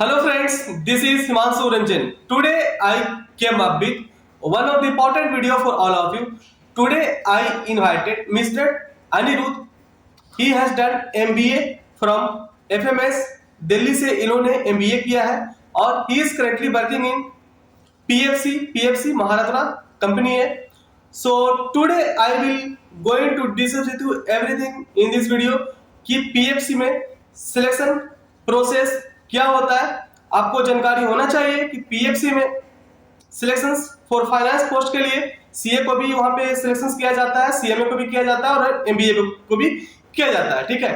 Hello friends, this is Himanshu Ranjan. Today I came up with one of the important video for all of you. Today I invited Mr. Anirudh. He has done MBA from FMS Delhi से इन्होंने MBA किया है और he is currently working in PFC Maharatna company है. So today I will going to discuss with you everything in this video कि PFC में selection process क्या होता है. आपको जानकारी होना चाहिए कि PFC में सिलेक्शंस फॉर फाइनेंस पोस्ट के लिए CA को भी वहां पे सिलेक्शंस किया जाता है, CMA को भी किया जाता है और MBA को भी किया जाता है. ठीक है,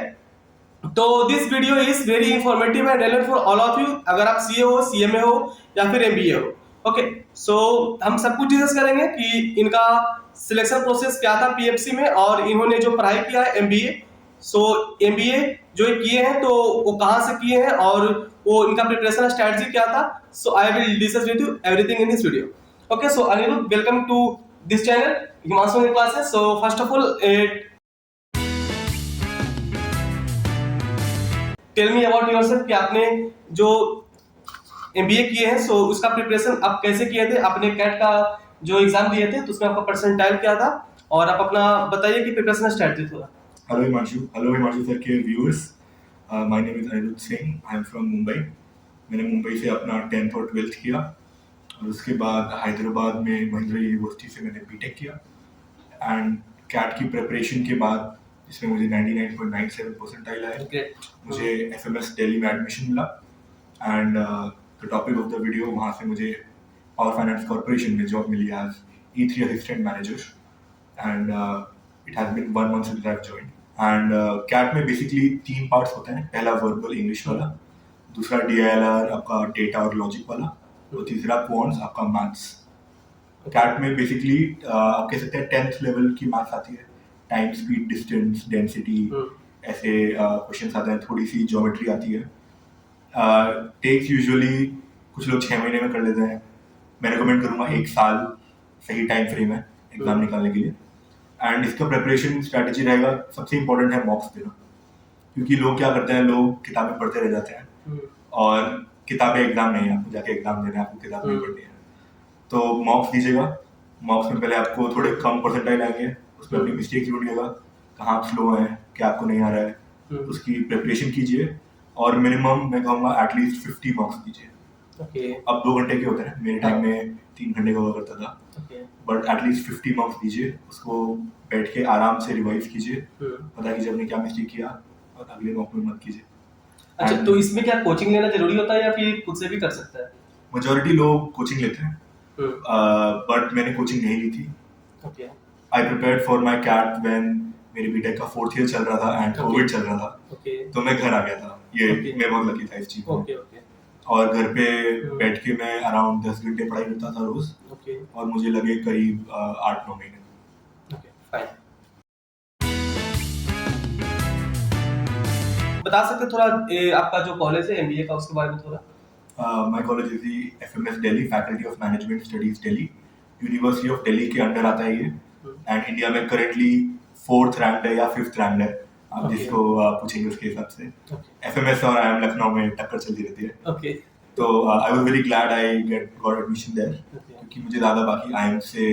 तो this video is very informative and relevant for all of you. अगर आप CA हो, CMA हो या फिर MBA हो. ओके, सो हम सब कुछ डिस्कस करेंगे कि इनका सिलेक्शन प्रोसेस क्या था PFC में और इन्होंने जो पढ़ाई किया है MBA. सो MBA जो किए हैं तो वो कहाँ से किए हैं और वो इनका प्रिपरेशन स्ट्रेटजी क्या था. So I will discuss with you everything in this video. Okay, so Aniruddh, welcome to this channel Himanshu Classes. So first of all tell me about yourself कि आपने जो MBA किए हैं सो उसका प्रिपरेशन आप कैसे किए थे. आपने कैट का जो एग्जाम दिए थे तो उसमें आपका परसेंटाइल क्या था और आप अपना बताइए कि प्रिपरेशन स्ट्रेटजी थोड़ा. Hello Himanshu sir के viewers. My name is Anirudh Singh. I am from Mumbai. मैंने मुंबई से अपना 10th और 12th किया और उसके बाद हैदराबाद में महिंद्रा यूनिवर्सिटी से मैंने बीटेक किया एंड कैट की प्रिपरेशन के बाद जिसमें मुझे 99.97 परसेंटाइल आया. मुझे FMS दिल्ली में एडमिशन मिला and the topic of the video वहाँ से मुझे पावर फाइनेंस कॉर्पोरेशन में जॉब मिली as E3 assistant manager and it has been 1 month since I've joined. And CAT में बेसिकली 3 पार्ट्स होते हैं. पहला वर्बल इंग्लिश वाला, दूसरा DILR आपका डेटा और लॉजिक वाला और तीसरा क्वांट्स आपका मैथ्स. कैट में बेसिकली आप कह सकते हैं 10th लेवल की मैथ्स आती है. टाइम, स्पीड, डिस्टेंस, डेंसिटी ऐसे क्वेश्चंस आते हैं. थोड़ी सी ज्योमेट्री आती है. टेक्स यूजुअली कुछ लोग 6 महीने में कर लेते हैं. मैं रिकमेंड करूँगा 1 साल सही टाइम फ्रेम है एग्जाम निकालने के लिए. एंड इसका प्रिपरेशन स्ट्रैटेजी रहेगा, सबसे इम्पोर्टेंट है मॉक्स देना. क्योंकि लोग क्या करते हैं, लोग किताबें पढ़ते रह जाते हैं और किताबें एग्जाम नहीं है. आपको जाके एग्जाम देना है, आपको किताब नहीं पढ़नी है. तो मॉक्स दीजिएगा. मॉक्स में पहले आपको थोड़े कम परसेंटाइल आएंगे, उसमें अपनी मिस्टेक्स ढूंढिएगा, कहाँ आप स्लो हैं, क्या आपको नहीं आ रहा है, उसकी प्रिपरेशन कीजिए और मिनिमम मैं कहूँगा एटलीस्ट 50 मॉक्स दीजिए. अब 2 घंटे के होते हैं, मेरे टाइम में 3 घंटे का हुआ करता था. बट एटलीस्ट 50 मार्क्स दीजिए. उसको बैठ के आराम से रिवाइज कीजिए, पता कीजिए आपने क्या मिस्टेक किया और अगले मॉक में मत कीजिए. अच्छा, तो इसमें क्या कोचिंग लेना जरूरी होता है या फिर खुद से भी कर सकता है? मेजॉरिटी लोग कोचिंग लेते हैं बट मैंने कोचिंग नहीं ली थी. I prepared for my CAT when मेरी बीटेक का 4th ईयर चल रहा था एंड कोविड चल रहा था. तो मैं घर आ गया था. ये मैं बहुत लकी था इस चीज में. और घर पे बैठ के मैं अराउंड 10 घंटे पढ़ाई करता था रोज. और मुझे लगे करीब 8-9 महीने. बता सकते थोड़ा आपका जो कॉलेज है MBA का उसके बारे में थोड़ा? My college is the FMS Delhi, faculty of management studies Delhi. University of Delhi के अंडर आता है ये एंड इंडिया में करेंटली 4th रैंक है या 5th रैंक है. आप जिसको पूछेंगे उसके हिसाब से. FMS और IIM लखनऊ में टक्कर चलती रहती है. तो I was very glad I got admission there क्योंकि मुझे ज़्यादा बाकी IIM से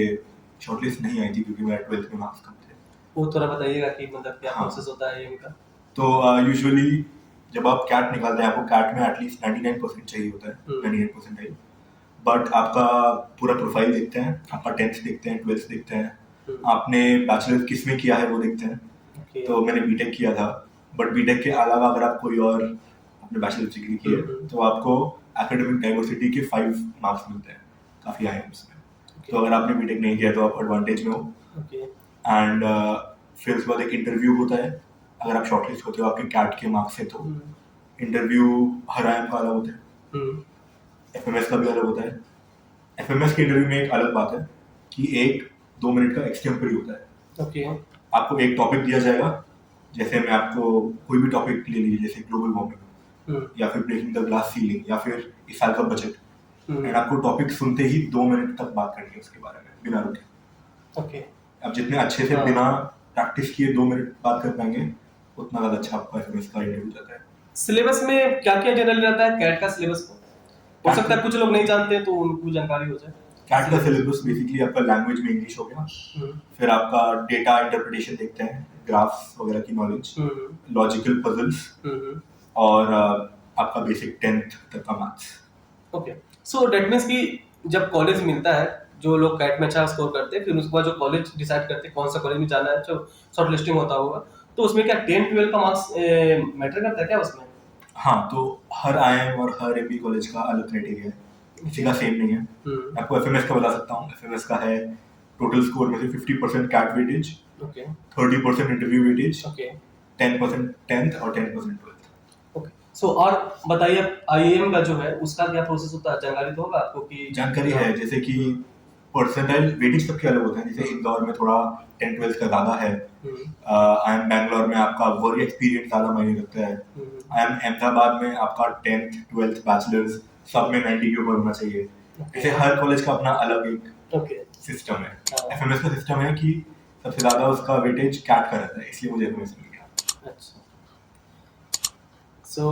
शॉर्टलिस्ट नहीं आई थी क्योंकि मेरा 12th में मार्क्स कम थे. वो थोड़ा बताइएगा कि मतलब क्या प्रोसेस होता है इनका. तो यूजुअली जब आप कैट निकालते हैं आपको कैट में एटलीस्ट 99% चाहिए होता है. 98% बट आपका पूरा प्रोफाइल देखते हैं, आपका 10th देखते हैं, 12th देखते हैं, आपने बैचलर किस में किया है वो देखते हैं. तो मैंने बीटेक किया था बट बीटेक के अलावा अगर आप कोई और अपने बैचलर डिग्री की है तो आपको एकेडमिक डाइवर्सिटी के 5 मार्क्स मिलते हैं काफ़ी IIMs में. तो अगर आपने बीटेक नहीं किया तो आप एडवांटेज में हो. एंड फिर उसके बाद एक इंटरव्यू होता है. अगर आप शॉर्टलिस्ट होते हो आपके कैट के मार्क्स से तो इंटरव्यू हर IIM का अलग होता है. FMS का भी अलग होता है. FMS के इंटरव्यू में एक अलग बात है कि 1-2 मिनट का एक्सटेम्परी होता है. आपको एक टॉपिक दिया जाएगा, जैसे मैं आपको कोई भी टॉपिक ले लीजिए जैसे ग्लोबल वार्मिंग या फिर ब्रेकिंग द ग्लास सीलिंग या फिर इस साल का बजट. एंड आपको टॉपिक सुनते ही 2 मिनट तक बात करनी है उसके बारे में बिना रुके. आप जितने अच्छे से बिना प्रैक्टिस किए 2 मिनट बात कर पाएंगे उतना ज़्यादा अच्छा आपका FMS का इंटरव्यू जाता है. सिलेबस में क्या क्या जनरल रहता है कैट का सिलेबस में? हो CAT सकता है कुछ लोग नहीं जानते हैं तो उनको जानकारी हो जाए। कैट का सिलेबस बेसिकली आपका लैंग्वेज में इंग्लिश हो गया, हम्म, फिर आपका डेटा इंटरप्रिटेशन देखते हैं, ग्राफ्स वगैरह की नॉलेज, हम्म, लॉजिकल पजल्स हम्म, और आपका बेसिक 10th तक का maths. Okay. So that means कि जब कॉलेज मिलता है, जो लोग कैट में अच्छा स्कोर करते हैं, फिर उसके बाद जो कॉलेज डिसाइड करते हैं कौन सा कॉलेज में जाना है, जो शॉर्ट लिस्टिंग होता होगा, तो उसमें क्या 10-12 का मार्क्स मैटर करता है क्या उसमें? हाँ, तो हर आईएम और हर एमबी कॉलेज का अलग क्राइटेरिया है, किसी का सेम नहीं है। हम्म, मैं आपको एफएमएस का बता सकता हूँ। एफएमएस का है टोटल स्कोर में से 50% CAT weightage, okay, 30% interview weightage, okay, 10% 10th और 10% 12th। ओके। सो और बताइए, आईएएम का जो है उसका क्या प्रोसेस होता है, जानकारी तो होगा आपको कि जानकारी है, जैसे कि परसेंटाइल वेटेज सबके अलग होते हैं। जैसे इंदौर में थोड़ा 10-12 का ज़्यादा है, आई एम बैंगलोर में आपका वर्क एक्सपीरियंस ज़्यादा मायने रखता है, आई एम अहमदाबाद में आपका 10th 12th बैचलर्स सब में 90 के ऊपर होना चाहिए। ऐसे हर कॉलेज का अपना अलग एक ओके, सिस्टम है। हाँ। एफएमएस का सिस्टम है कि सबसे ज़्यादा उसका वेटेज कैट का रहता है, इसलिए मुझे एफएमएस मिल गया। अच्छा। सो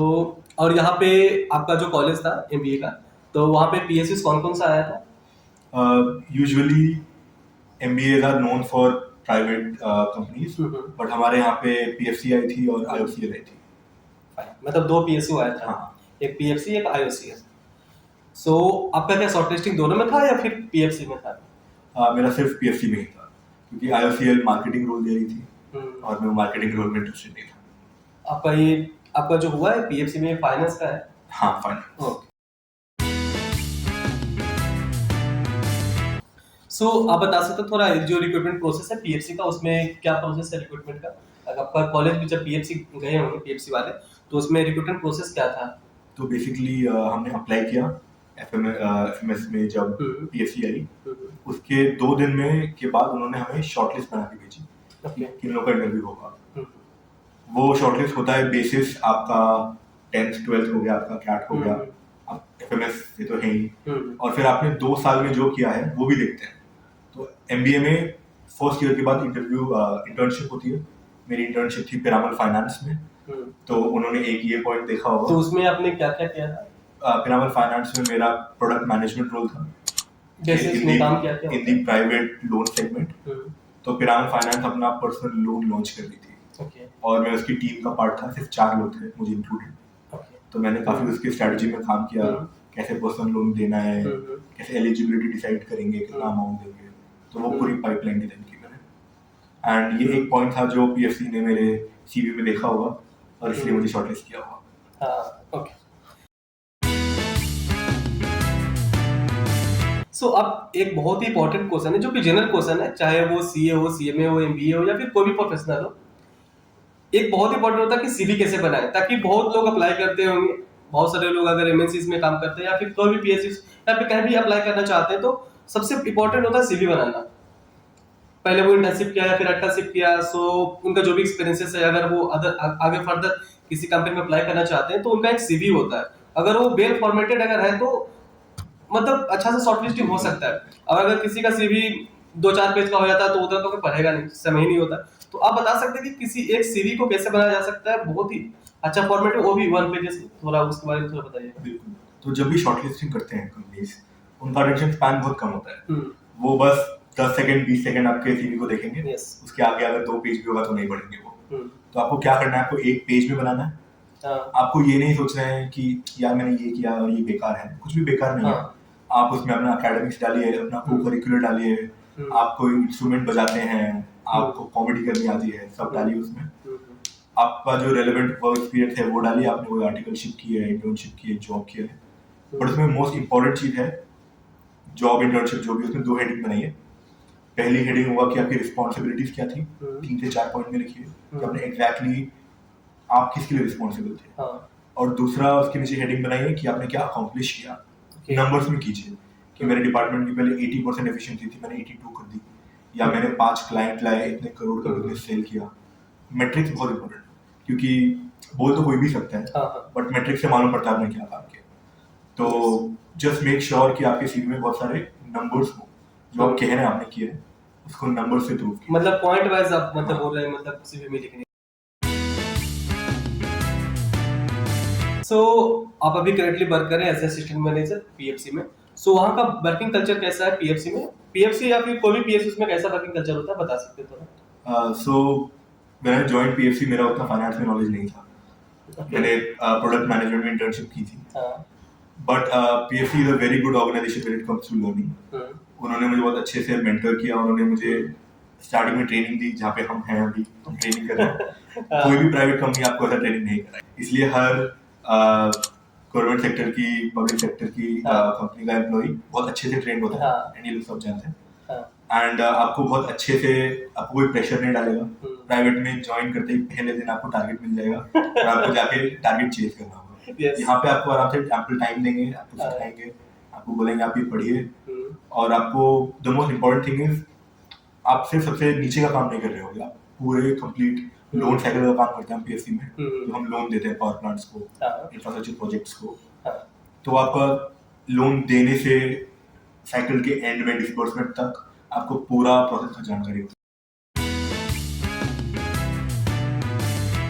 और यहाँ पे आपका जो कॉलेज था एमबीए का, तो वहाँ पे पीएसयू कौन कौन सा आया था? Usually MBAs are known for private companies, but हमारे यहाँ पे PFC आई थी और IOCL आई थी। मतलब 2 पीएसयू आया था, हाँ, एक पीएफसी एक आईओसीएस। सो आपका क्या शॉर्ट लिस्टिंग दोनों में था या फिर पीएफसी में था? मेरा सिर्फ PFC में ही था, क्योंकि IOCL मार्केटिंग रोल दे रही थी हम्म, और मैं मार्केटिंग रोल में इंटरेस्टेड नहीं था। आपका जो हुआ है पीएफसी में फाइनेंस का है? हाँ, फाइनल। ओके। सो आप बता सकते हो थोड़ा जो रिक्रूटमेंट प्रोसेस है पीएफसी का, उसमें क्या प्रोसेस है रिक्रूटमेंट का? अगर आपका कॉलेज भी जब पीएफसी गए होंगे पीएफसी वाले, तो उसमें रिक्रूटमेंट प्रोसेस क्या था? तो बेसिकली हमने अप्लाई किया एफएमएस में जब हम्म, PFC आई, हम्म, उसके 2 दिन में के बाद उन्होंने हमें शॉर्टलिस्ट बना के भेजी ओके, कि इन लोगों का इंटरव्यू होगा। हम्म, वो शॉर्टलिस्ट होता है बेसिस आपका 10th 12th हो गया, आपका कैट हो गया, हम्म, आप एफएमएस ये तो है ही, हम्म, और फिर आपने 2 साल में जो किया है वो भी देखते हैं। तो MBA में फर्स्ट ईयर के बाद इंटर्नशिप होती है। मेरी इंटर्नशिप थी पिरामल फाइनेंस में, हम्म। तो उन्होंने एक ये पॉइंट देखा तो होगा। उसमें आपने क्या क्या किया था? पिरामल फाइनेंस में मेरा प्रोडक्ट मैनेजमेंट रोल था जैसे इसमें काम किया क्या इन दी प्राइवेट लोन सेगमेंट। हम्म, तो पिरामल फाइनेंस अपना पर्सनल लोन लॉन्च कर रही थी ओके, और मैं उसकी टीम का पार्ट था, सिर्फ 4 लोग थे मुझे इंक्लूडेड। ओके, तो मैंने काफी उसकी स्ट्रेटजी में काम किया, हम्म, कैसे पर्सनल लोन देना है, हम्म, कैसे एलिजिबिलिटी डिसाइड करेंगे, कितना अमाउंट देंगे, तो वो पूरी पाइपलाइन डिजाइन की मैंने। एंड ये एक पॉइंट था जो PFC ने मेरे CV में देखा होगा और इसलिए मुझे शॉर्टलिस्ट किया होगा। हाँ, ओके। सो अब एक बहुत ही इंपॉर्टेंट क्वेश्चन है जो कि जनरल क्वेश्चन है, चाहे वो सीए हो, सीएमए हो, एमबीए हो या फिर कोई भी प्रोफेशनल हो। एक बहुत इंपॉर्टेंट होता है कि सीवी कैसे बनाए, ताकि बहुत लोग अप्लाई करते होंगे, बहुत सारे लोग अगर एमएनसीज में काम करते हैं या फिर कोई भी पीएसयू या फिर कहीं भी अप्लाई करना चाहते हैं, तो सबसे इंपॉर्टेंट होता है सीवी बनाना। पहले वो इंटर्नशिप किया या फिर अल्टरशिप किया, सो उनका जो भी एक्सपीरियंसेस है, अगर वो आगे फर्दर किसी कंपनी में अप्लाई करना चाहते हैं तो उनका एक सीवी होता है। अगर वो वेल फॉर्मेटेड अगर है तो मतलब अच्छा से शॉर्टलिस्टिंग हो सकता है। और अगर किसी का सीवी 2-4 पेज का हो जाता है तो उधर तो कोई पढ़ेगा नहीं, समय ही नहीं होता। तो आप बता सकते हैं कि किसी एक सीवी को कैसे बनाया जा सकता है बहुत ही अच्छा फॉर्मेट में, वो भी 1 पेजेस में? थोड़ा उसके बारे में थोड़ा बताइए। बिल्कुल। तो जब भी शॉर्टलिस्टिंग करते हैं कंपनीज, उनका अटेंशन स्पैन बहुत कम होता है। हम्म, वो बस 10 सेकंड 20 सेकंड आपके CV को देखेंगे, यस, उसके आगे अगर 2 पेज भी होगा तो नहीं पढ़ेंगे वो। हम्म, तो आपको क्या करना है, आपको एक पेज में बनाना है। हाँ, आपको ये नहीं सोचना है कि यार मैंने ये किया और ये बेकार है, कुछ भी बेकार नहीं है। हाँ, आप उसमें अपना एकेडमिक्स डालिए, अपना को करिकुलर डालिए, हम्म, आप कोई इंस्ट्रूमेंट बजाते हैं, आपको कॉमेडी करनी आती है, सब डालिए उसमें। हम्म, आपका जो रेलेवेंट वर्क एक्सपीरियंस है वो डालिए, आपने कोई आर्टिकलशिप की है, इंटर्नशिप की है, जॉब किया है। बट उसमें मोस्ट इंपॉर्टेंट चीज है जॉब इंटर्नशिप जो भी, उसमें 2 हेडिंग बनाइए। पहली हेडिंग होगा कि आपकी रिस्पॉन्सिबिलिटीज क्या थी, 3 से 4 पॉइंट में लिखिए कि आपने एग्जैक्टली आप किसके लिए रिस्पॉन्सिबल थे। हाँ, और दूसरा उसके नीचे हेडिंग बनाइए कि आपने क्या अकॉम्प्लिश किया, ओके, नंबर्स में कीजिए कि मेरे डिपार्टमेंट की पहले 80% एफिशिएंसी थी, मैंने 82 कर दी, या मैंने 5 क्लाइंट लाए, इतने करोड़ का बिजनेस सेल किया। मैट्रिक्स बहुत इंपॉर्टेंट, क्योंकि बोल तो कोई भी सकता है, हाँ, हाँ, बट मैट्रिक्स से मालूम पड़ता है आपने क्या काम किया। तो जस्ट मेक श्योर कि आपके CV में बहुत सारे नंबर्स हो, जो आप कह रहे हैं आपने किया है उसको नंबर से प्रूव कीजिए। मतलब पॉइंट वाइज आप मतलब बोल रहे हैं, मतलब सीवी में लिखने। सो आप अभी करेंटली वर्क कर रहे हैं एज असिस्टेंट मैनेजर पीएफसी में। सो वहाँ का वर्किंग कल्चर कैसा है पीएफसी में? पीएफसी या फिर कोई भी पीएफसी उसमें कैसा वर्किंग कल्चर होता है, बता सकते हो थोड़ा? So when I joined PFC मेरा उतना फाइनेंस में नॉलेज नहीं था। मैंने प्रोडक्ट मैनेजमेंट में इंटर्नशिप की थी, हाँ। But PFC is a very good organisation when it comes to learning. उन्होंने मुझे बहुत अच्छे से मेंटर किया, उन्होंने मुझे स्टार्टिंग में ट्रेनिंग दी, जहाँ पे हम हैं अभी, हम ट्रेनिंग कर रहे हैं। कोई भी प्राइवेट कंपनी आपको ऐसा ट्रेनिंग नहीं कराए, इसलिए हर गवर्नमेंट सेक्टर की, पब्लिक सेक्टर की कंपनी का एम्प्लॉय बहुत अच्छे से ट्रेन होता है, एंड ये लोग सब जानते हैं। एंड आपको बहुत अच्छे से, आपको कोई प्रेशर नहीं डालेगा। प्राइवेट में ज्वाइन करते ही पहले दिन आपको टारगेट मिल जाएगा और आपको जाके टारगेट चेज करना होगा। यहाँ पे आपको आराम से एम्पल टाइम देंगे, आपको सिखाएंगे, आपको बोलेंगे आप ये पढ़िए, और आपको the most important thing is आप सिर्फ सबसे नीचे का काम नहीं कर रहे होगे, आप पूरे कंप्लीट लोन साइकिल का काम करते हैं पीएससी में। तो हम लोन देते हैं पावर प्लांट्स को, इंफ्रास्ट्रक्चर प्रोजेक्ट्स को। तो आपका लोन देने से साइकिल के एंड में डिसबर्समेंट तक आपको पूरा प्रोसेस का जानकारी होती है।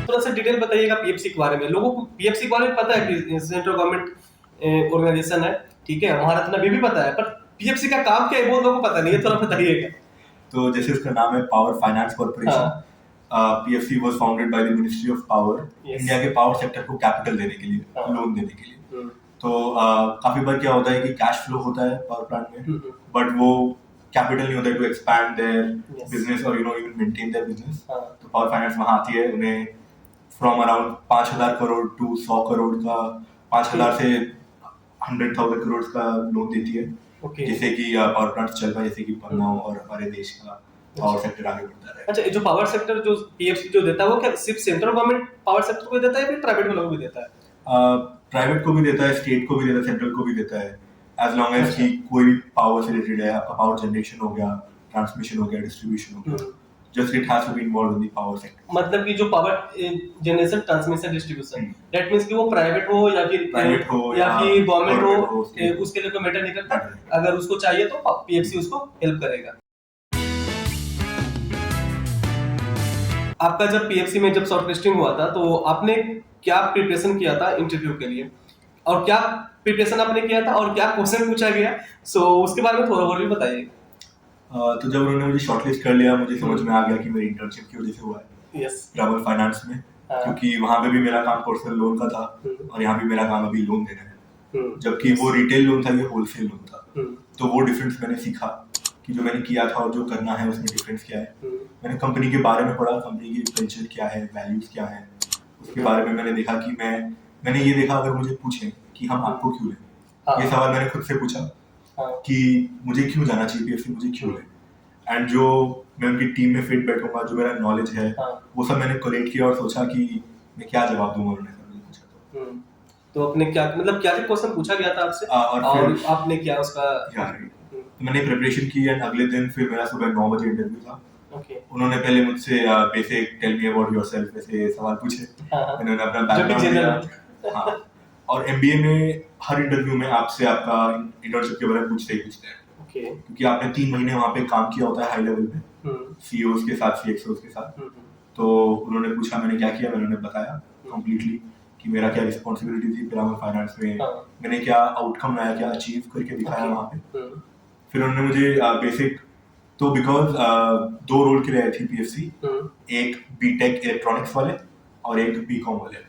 थोड़ा सा डिटेल बताइएगा पीएफसी के बारे में। लोगों को पीएफसी के बारे में पता है कि सेंट्रल गवर्नमेंट ऑर्गेनाइजेशन है, ठीक है, महारत्न अभी भी पता है, पर पीएफसी का काम क्या है वो लोगों को पता नहीं है, थोड़ा बताइएगा। तो जैसे इसका नाम है power finance corporation, PFC was founded by the ministry of power, India के पावर सेक्टर को कैपिटल देने के लिए, लोन देने के लिए। तो काफी बार क्या होता है कि कैश फ्लो होता है पावर प्लांट में, बट वो कैपिटल नहीं होता है टू एक्सपैंड देयर बिजनेस और इवन मेंटेन देयर बिजनेस। तो पावर फाइनेंस वहां आती है, उन्हें from around 5,000 crore to 100 crore का, 5,000 से 100,000 करोड़ का लोन देती है, जैसे कि पावर प्लांट चल रहा है, जैसे कि पन्ना और हमारे देश का पावर सेक्टर आगे बढ़ता है। अच्छा, ये जो पावर सेक्टर जो पीएफसी जो देता है वो क्या सिर्फ सेंट्रल गवर्नमेंट पावर सेक्टर को देता है या फिर प्राइवेट वालों को भी देता है? प्राइवेट को भी देता है, स्टेट को भी देता है, सेंट्रल को भी देता है, एज लॉन्ग एज कि कोई भी पावर से रिलेटेड है, आपका पावर जनरेशन हो गया, ट्रांसमिशन हो गया, डिस्ट्रीब्यूशन हो गया, just it has to be involved in the power sector. मतलब कि जो power generation, transmission, distribution, that means कि वो प्राइवेट हो या फिर गवर्नमेंट हो, उसके लिए कोई मैटर नहीं करता। अगर उसको चाहिए तो पीएफसी उसको हेल्प करेगा। आपका जब पीएफसी में जब शॉर्टलिस्टिंग हुआ था तो आपने क्या प्रिपरेशन किया था इंटरव्यू के लिए, और क्या प्रिपरेशन आपने किया था और क्या क्वेश्चन पूछा गया, सो उसके बारे में थोड़ा और भी बताइए। तो जब उन्होंने मुझे शॉर्टलिस्ट कर लिया, मुझे समझ में आ गया कि मेरी इंटर्नशिप की वजह से हुआ है ग्रामर फाइनेंस में, क्योंकि वहां पे भी मेरा काम पर्सनल लोन का था और यहाँ भी मेरा काम अभी लोन देना है, जबकि वो रिटेल लोन था, ये होलसेल लोन था। तो वो डिफरेंस मैंने सीखा कि जो मैंने किया था और जो करना है उसमें डिफरेंस क्या है। मैंने कंपनी के बारे में पढ़ा, कंपनी की कल्चर क्या है, वैल्यूज क्या है, उसके बारे में मैंने देखा कि मैंने ये देखा, अगर मुझे पूछे कि हम आपको क्यों लें, ये सवाल मैंने खुद से पूछा कि मुझे क्यों जाना चाहिए पीएफसी, मुझे क्यों लें, एंड जो मैं उनकी टीम में फिट बैठूंगा, जो मेरा नॉलेज है वो सब मैंने कलेक्ट किया और सोचा कि मैं क्या जवाब दूंगा उन्होंने सब मुझे पूछा। तो आपने क्या, मतलब क्या क्वेश्चन पूछा गया था आपसे और आपने क्या उसका तो मैंने प्रिपरेशन की, एंड अगले दिन फिर मेरा सुबह 9 बजे इंटरव्यू था। उन्होंने पहले मुझसे basic tell me about yourself ऐसे सवाल पूछे, उन्होंने अपना बैकग्राउंड दिया। हाँ, और एमबीए में हर इंटरव्यू में आपसे आपका इंटर्नशिप के बारे में पूछते हैं, क्योंकि आपने 3 महीने वहाँ पे काम किया होता है हाई लेवल पे, सीईओज के साथ, सीएक्सओज के साथ। तो उन्होंने पूछा मैंने क्या किया, मैंने बताया कंप्लीटली कि मेरा क्या रिस्पॉन्सिबिलिटी थी ग्रामर फाइनेंस में, मैंने क्या आउटकम लाया, क्या अचीव करके दिखाया वहाँ पे। फिर उन्होंने मुझे बेसिक, तो बिकॉज 2 रोल के लिए आई थी पीएफसी, एक बीटेक इलेक्ट्रॉनिक्स वाले और एक बीकॉम वाले।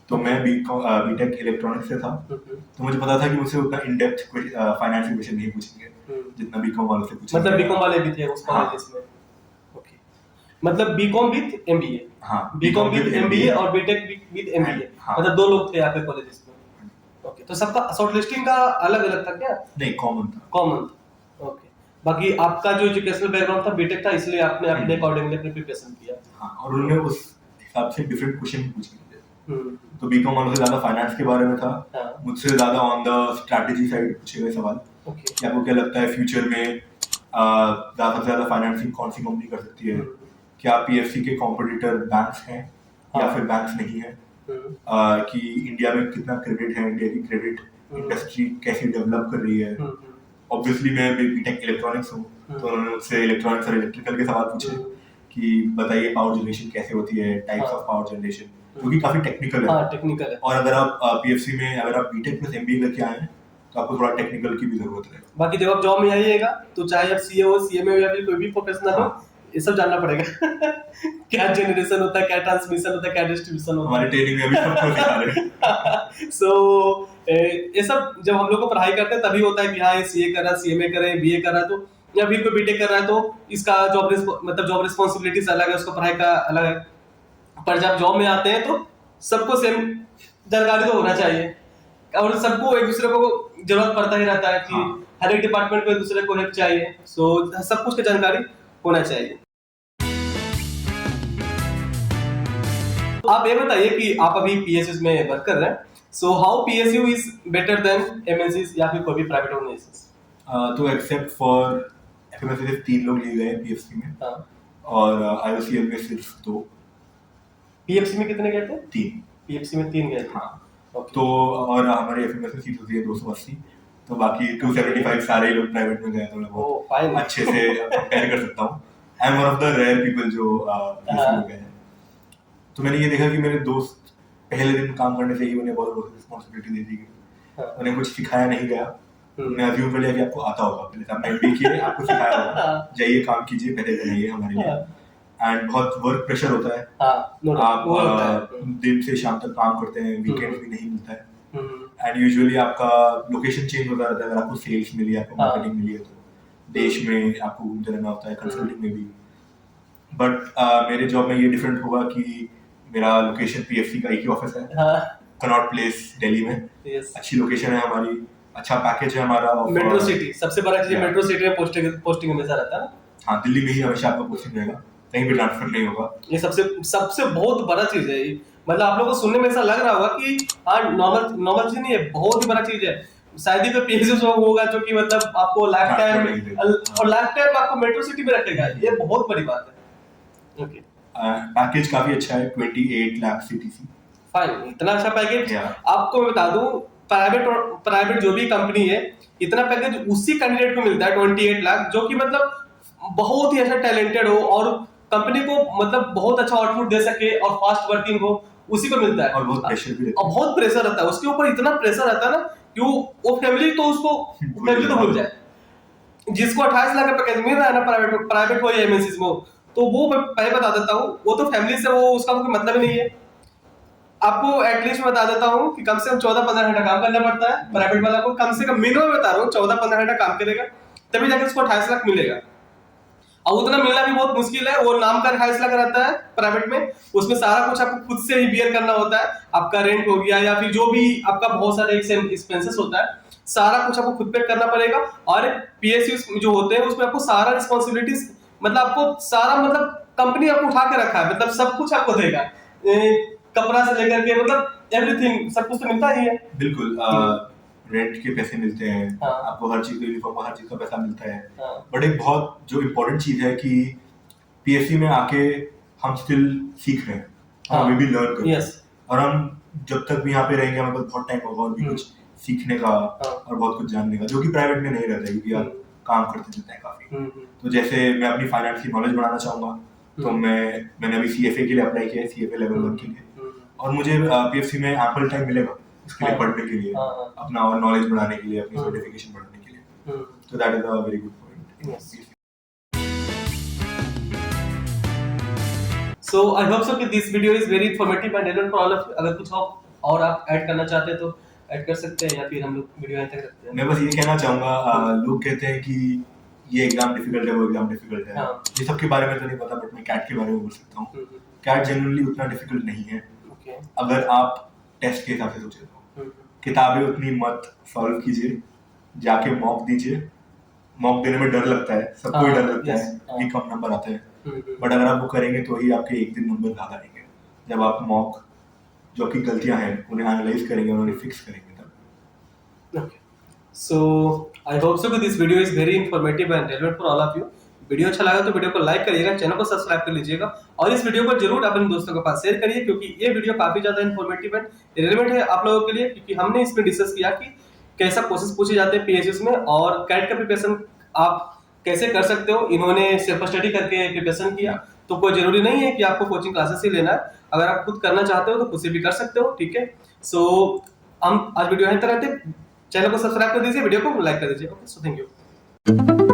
तो मैं बीटेक इलेक्ट्रॉनिक्स से था, तो मुझे पता था कि मुझसे उतना इन डेप्थ फाइनेंस के क्वेश्चन नहीं पूछेंगे जितना बीकॉम वालों से पूछेंगे। मतलब बीकॉम वाले भी थे उस कॉलेज में? ओके, मतलब बीकॉम विद एमबीए। हाँ, बीकॉम विद एमबीए और बीटेक विद एमबीए, मतलब 2 लोग थे यहाँ पे कॉलेजेस में। ओके, तो सबका शॉर्टलिस्टिंग का अलग-अलग था क्या? नहीं, कॉमन था। ओके, बाकी आपका जो एजुकेशनल बैकग्राउंड था बीटेक था, इसलिए आपने अपने अकॉर्डिंगली अपनी प्रिपरेशन किया। हाँ, और उन्होंने उस हिसाब से डिफरेंट क्वेश्चन पूछे। तो बीकॉम वालों से ज्यादा फाइनेंस के बारे में था, मुझसे ज्यादा ऑन द स्ट्रैटेजी साइड पूछे गए सवाल कि आपको क्या लगता है फ्यूचर में ज्यादा से ज्यादा फाइनेंसिंग कौन सी कंपनी कर सकती है, क्या पीएफसी के कॉम्पिटिटर बैंक्स हैं या फिर बैंक्स नहीं है, कि इंडिया में कितना क्रेडिट है, इंडिया की क्रेडिट इंडस्ट्री कैसी डेवलप कर रही है। ऑब्वियसली मैं बीटेक इलेक्ट्रॉनिक्स हूँ, तो उन्होंने मुझसे इलेक्ट्रॉनिक्स और इलेक्ट्रिकल के सवाल पूछे कि बताइए पावर जनरेशन कैसे होती है, टाइप्स हाँ। ऑफ पावर जनरेशन, जो कि काफी टेक्निकल है। हाँ टेक्निकल है। और अगर आप पीएफसी में अगर आप बीटेक प्लस एमबीए करके आए हैं तो आपको थोड़ा टेक्निकल की भी जरूरत है। बाकी जब आप जॉब में आइएगा तो चाहे आप सीए हो, सीएमए हो या फिर कोई भी प्रोफेशनल हो, हाँ। ये सब जानना पड़ेगा। क्या जनरेशन होता है, क्या ट्रांसमिशन होता है, क्या डिस्ट्रीब्यूशन होता हमारी ट्रेनिंग में अभी सबको सिखा रहे हैं। है। सो ये सब जब हम लोग को पढ़ाई करते हैं तभी होता है कि हाँ ये सीए कर रहा है, सीएमए कर रहा है, बीए कर रहा है, तो या फिर कोई बीटेक कर रहा है तो इसका मतलब जॉब रिस्पॉन्सिबिलिटीज अलग है, उसका पढ़ाई का अलग है। पर जब जॉब में आते हैं तो सबको सेम जानकारी तो होना चाहिए और सबको एक दूसरे को जरूरत पड़ता ही रहता है कि हाँ। हर एक डिपार्टमेंट को एक दूसरे को हेल्प चाहिए। सो सब कुछ की जानकारी होना चाहिए। तो आप ये बताइए कि आप अभी पीएसयू में वर्क कर रहे हैं, so how PSU is better than MNCs या फिर कोई भी प्राइवेट ऑर्गेनाइजेशन? तो एक्सेप्ट फॉर एफएमएस में सिर्फ 3 लोग लिए गए पीएफसी में, हाँ। और आईओसीएल में सिर्फ 2। पीएफसी में कितने गए थे? 3। पीएफसी में 3 गए थे। हाँ। ओके। तो और हमारे एफएमएस में सीट होती है 280, तो बाकी 275 सारे लोग प्राइवेट में गए, तो मैं ओह बहुत फाइन। अच्छे से कंपेयर कर सकता हूँ। I am one of the rare people जो पीएफसी में गए हैं। तो मैंने ये देखा कि मेरे दोस्त पहले दिन काम करने से ही उन्हें बहुत रिस्पॉन्सिबिलिटी दे दी गई। हाँ। उन्हें कुछ सिखाया नहीं गया। मैं अज्यूम कर लिया कि आपको आता होगा, पहले आपने एमबीए किए, आपको सिखाया होगा, जाइए काम कीजिए, पहले बनाइए हमारे लिए। एंड बहुत वर्क प्रेशर होता है। हाँ, no, आप वो होता है। दिन से शाम तक काम करते हैं, वीकेंड भी नहीं मिलता है, हम्म, एंड यूजुअली आपका लोकेशन चेंज होता रहता है। अगर आपको सेल्स मिली है, आपको हाँ। मार्केटिंग मिली है, तो देश में आपको घूमते रहना होता है, कंसल्टिंग में भी। बट मेरे जॉब में ये डिफरेंट होगा कि मेरा लोकेशन पीएफसी का एक ही ऑफिस है, हाँ, कनॉट प्लेस, दिल्ली में। yes। अच्छी लोकेशन है हमारी, अच्छा पैकेज है हमारा। मेट्रो सिटी सबसे बड़ा चीज है, Yeah. मेट्रो सिटी में पोस्टिंग हमेशा रहता है ना। हाँ, दिल्ली में ही हमेशा आपका पोस्टिंग रहेगा, कहीं भी ट्रांसफर नहीं होगा। ये सबसे सबसे बहुत बड़ा चीज है। मतलब आप लोगों को सुनने में ऐसा लग रहा होगा कि हाँ नॉर्मल चीज नहीं है, बहुत ही बड़ा चीज है। शायद ही कोई पीएसयू होगा जो कि मतलब आपको लाइफ टाइम और लाइफ टाइम आपको मेट्रो सिटी में रखेगा, ये बहुत बड़ी बात है। ओके, पैकेज काफी अच्छा है, 28 लाख सीटीसी। फाइन, इतना अच्छा पैकेज। Yeah. आपको मैं बता दूं, प्राइवेट जो भी कंपनी है, इतना पैकेज उसी कैंडिडेट को मिलता है 28 लाख, जो कि मतलब बहुत ही अच्छा टैलेंटेड हो और कंपनी को मतलब बहुत अच्छा आउटपुट दे सके और फास्ट वर्किंग हो, उसी को मिलता है। और बहुत प्रेशर भी रहता और बहुत प्रेशर रहता है उसके ऊपर, इतना प्रेशर रहता है ना कि वो फैमिली तो उसको फैमिली तो भूल जाए। जिसको 28 लाख का पैकेज मिल रहा है ना प्राइवेट हो या एमएनसीज में, तो वो मैं पहले बता देता हूँ, वो तो फैमिली से वो उसका कोई मतलब ही नहीं है। आपको एटलीस्ट बता देता हूँ कि कम से कम 14-15 घंटा काम करना पड़ता है। प्राइवेट वाला को कम से कम मिनिमम बता रहा हूँ 14-15 घंटा काम करेगा, तभी जाके उसको 28 लाख मिलेगा। और उतना मिलना भी बहुत मुश्किल है। वो नाम का 28 लाख रहता है प्राइवेट में, उसमें सारा कुछ आपको खुद से ही बियर करना होता है। आपका रेंट हो गया या फिर जो भी आपका बहुत सारे एक्सपेंसेस होता है, सारा कुछ आपको खुद पे करना पड़ेगा। और पीएसयू जो होते हैं उसमें आपको सारा रिस्पॉन्सिबिलिटीज, मतलब आपको सारा, मतलब कंपनी आपको उठा के रखा है, मतलब सब कुछ आपको देगा, कपड़ा से लेकर के मतलब एवरीथिंग, सब कुछ तो मिलता ही है। बिल्कुल। रेंट के पैसे मिलते हैं, हाँ। आपको हर चीज, यूनिफॉर्म, हर चीज का पैसा मिलता है। हाँ। बट एक बहुत जो इम्पोर्टेंट चीज है कि पीएससी में आके हम स्टिल सीख रहे हैं, हाँ। हम भी लर्न कर रहे हैं। यस, और हम जब तक भी यहाँ पे रहेंगे हमारे पास बहुत टाइम होगा और भी कुछ सीखने का और बहुत कुछ जानने का, जो कि प्राइवेट में नहीं रहता है, क्योंकि आप काम करते रहते हैं काफी। तो जैसे मैं अपनी फाइनेंस की नॉलेज बढ़ाना चाहूंगा, तो मैंने अभी सीएफए के लिए अप्लाई किया है, सीएफए लेवल 1 के लिए, और मुझे पीएफसी में एम्पल टाइम मिलेगा इसके लिए, हाँ। पढ़ने के लिए, हाँ। अपना और नॉलेज बढ़ाने के लिए, अपनी सर्टिफिकेशन बढ़ाने के लिए। तो that is a very good point. So I hope so कि this video is very informative and relevant for all of you। अगर कुछ और आप ऐड करना चाहते हैं तो ऐड कर सकते हैं, या फिर हम लोग वीडियो यहीं तक रखते हैं। मैं बस ये कहना चाहूंगा, लोग कहते हैं कि ये एग्जाम डिफिकल्ट है, वो एग्जाम डिफिकल्ट है। हाँ। ये सब के बारे में तो नहीं पता, बट मैं कैट के बारे में बोल सकता हूँ। कैट जनरली उतना डिफिकल्ट नहीं है, ओके, अगर आप टेस्ट के हिसाब से सोचे तो। किताबें उतनी मत सॉल्व कीजिए, जाके मॉक दीजिए। मॉक देने में डर लगता है, सबको ही डर लगता yes, है कि कम नंबर आते हैं, बट बट अगर आप वो करेंगे तो ही आपके एक दिन नंबर ज्यादा आएंगे। जब आप मॉक जो आपकी गलतियां हैं उन्हें एनालाइज करेंगे और उन्हें फिक्स करेंगे तब। okay, so I hope so कि this video is very informative and relevant for all of you। Video अच्छा लगा तो वीडियो को लाइक करिएगा, चैनल को सब्सक्राइब कर लीजिएगा और इस वीडियो को जरूर अपने दोस्तों के पास शेयर करिए, क्योंकि ये वीडियो काफी ज्यादा इन्फॉर्मेटिव एंड रिलेवेंट है आप लोगों के लिए। क्योंकि हमने इसमें डिस्कस किया कि कैसा क्वेश्चन पूछे जाते हैं पीएसयू में, और कैट का प्रिपरेशन आप कैसे कर सकते हो। इन्होंने सेल्फ स्टडी करके प्रिपरेशन किया, तो कोई जरूरी नहीं है कि आपको कोचिंग क्लासेस ही लेना है। अगर आप खुद करना चाहते हो तो खुद से भी कर सकते हो, ठीक है। सो हम आज वीडियो यहीं तक रहते, चैनल को सब्सक्राइब कर दीजिए, वीडियो को लाइक कर दीजिए। Okay, so thank you.